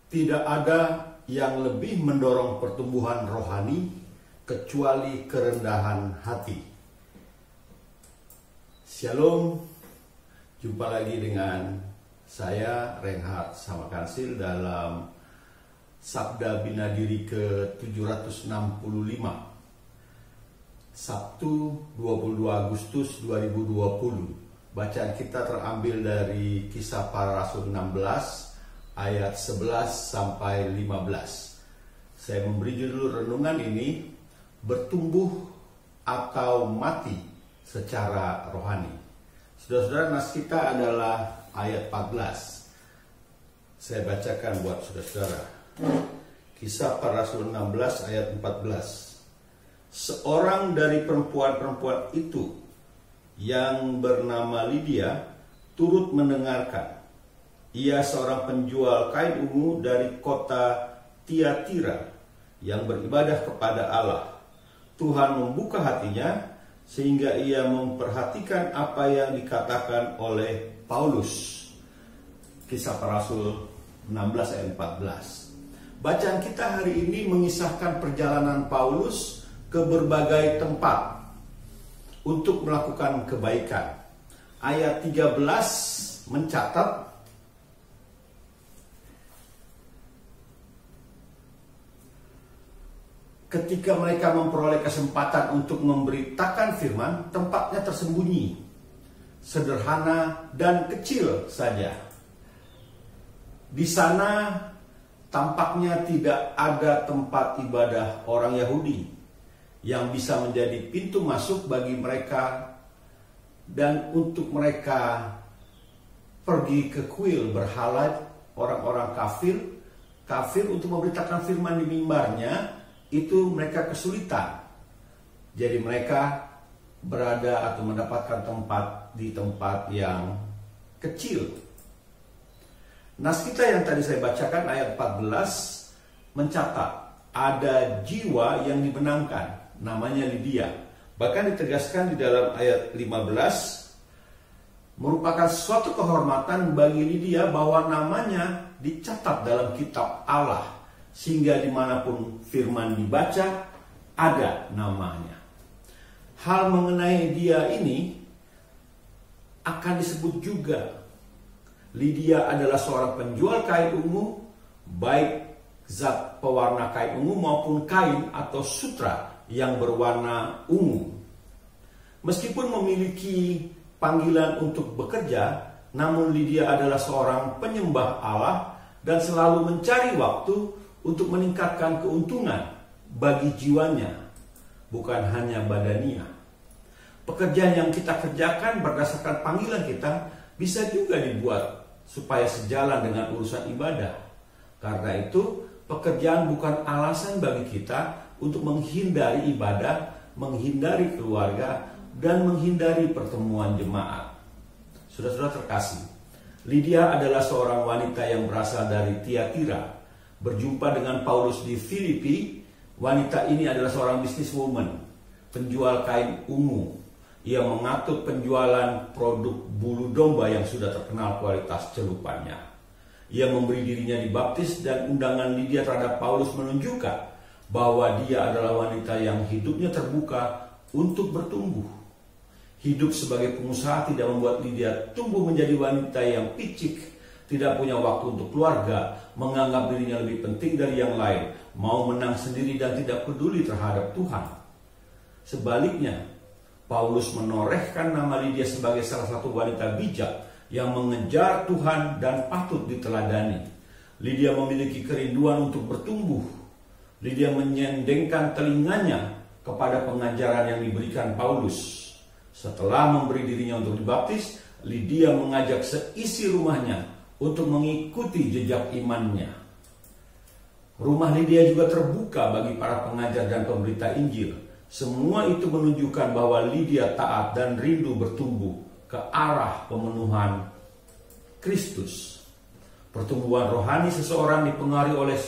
Tidak ada yang lebih mendorong pertumbuhan rohani kecuali kerendahan hati. Shalom, jumpa lagi dengan saya Reinhard Samakansil dalam Sabda Bina Diri ke-765, Sabtu 22 Agustus 2020. Bacaan kita terambil dari Kisah Para Rasul 16 ayat 11 sampai 15. Saya memberi judul renungan ini, bertumbuh atau mati secara rohani. Saudara-saudara, nas kita adalah ayat 14. Saya bacakan buat saudara-saudara. Kisah Para Rasul 16 ayat 14. Seorang dari perempuan-perempuan itu yang bernama Lydia turut mendengarkan. Ia seorang penjual kain ungu dari kota Tiatira yang beribadah kepada Allah. Tuhan membuka hatinya sehingga ia memperhatikan apa yang dikatakan oleh Paulus. Kisah Para Rasul 16 ayat 14. Bacaan kita hari ini mengisahkan perjalanan Paulus ke berbagai tempat untuk melakukan kebaikan. Ayat 13 mencatat, ketika mereka memperoleh kesempatan untuk memberitakan firman, tempatnya tersembunyi, sederhana dan kecil saja. Di sana tampaknya tidak ada tempat ibadah orang Yahudi yang bisa menjadi pintu masuk bagi mereka dan untuk mereka pergi ke kuil berhala orang-orang kafir untuk memberitakan firman di mimbarnya. Itu mereka kesulitan. Jadi mereka berada atau mendapatkan tempat di tempat yang kecil. Nas kita yang tadi saya bacakan ayat 14 mencatat ada jiwa yang dimenangkan, namanya Lydia. Bahkan ditegaskan di dalam ayat 15, merupakan suatu kehormatan bagi Lydia bahwa namanya dicatat dalam kitab Allah, sehingga dimanapun firman dibaca ada namanya. Hal mengenai dia ini akan disebut juga. Lydia adalah seorang penjual kain ungu, baik zat pewarna kain ungu maupun kain atau sutra yang berwarna ungu. Meskipun memiliki panggilan untuk bekerja, namun Lydia adalah seorang penyembah Allah dan selalu mencari waktu untuk meningkatkan keuntungan bagi jiwanya, bukan hanya badania. Pekerjaan yang kita kerjakan berdasarkan panggilan kita bisa juga dibuat supaya sejalan dengan urusan ibadah. Karena itu, pekerjaan bukan alasan bagi kita untuk menghindari ibadah, menghindari keluarga, dan menghindari pertemuan jemaat. Saudara-saudara terkasih, Lydia adalah seorang wanita yang berasal dari Tiatira. Berjumpa dengan Paulus di Filipi, wanita ini adalah seorang businesswoman, penjual kain ungu. Ia mengatur penjualan produk bulu domba yang sudah terkenal kualitas celupannya. Ia memberi dirinya dibaptis dan undangan Lydia terhadap Paulus menunjukkan bahwa dia adalah wanita yang hidupnya terbuka untuk bertumbuh. Hidup sebagai pengusaha tidak membuat Lydia tumbuh menjadi wanita yang picik, tidak punya waktu untuk keluarga, menganggap dirinya lebih penting dari yang lain, mau menang sendiri dan tidak peduli terhadap Tuhan. Sebaliknya, Paulus menorehkan nama Lydia sebagai salah satu wanita bijak yang mengejar Tuhan dan patut diteladani. Lydia memiliki kerinduan untuk bertumbuh. Lydia menyendengkan telinganya kepada pengajaran yang diberikan Paulus. Setelah memberi dirinya untuk dibaptis, Lydia mengajak seisi rumahnya untuk mengikuti jejak imannya. Rumah Lydia juga terbuka bagi para pengajar dan pemberita Injil. Semua itu menunjukkan bahwa Lydia taat dan rindu bertumbuh ke arah pemenuhan Kristus. Pertumbuhan rohani seseorang dipengaruhi oleh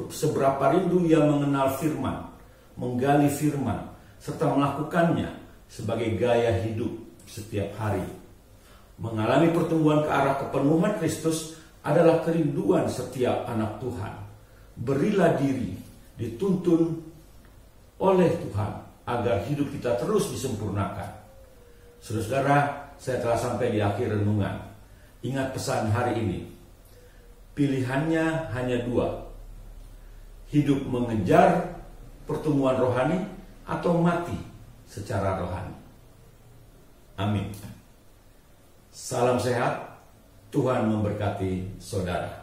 seberapa rindu ia mengenal firman, menggali firman, serta melakukannya sebagai gaya hidup setiap hari. Mengalami pertumbuhan ke arah kepenuhan Kristus adalah kerinduan setiap anak Tuhan. Berilah diri, dituntun oleh Tuhan agar hidup kita terus disempurnakan. Saudara-saudara, saya telah sampai di akhir renungan. Ingat pesan hari ini. Pilihannya hanya dua. Hidup mengejar pertumbuhan rohani atau mati secara rohani. Amin. Salam sehat. Tuhan memberkati saudara.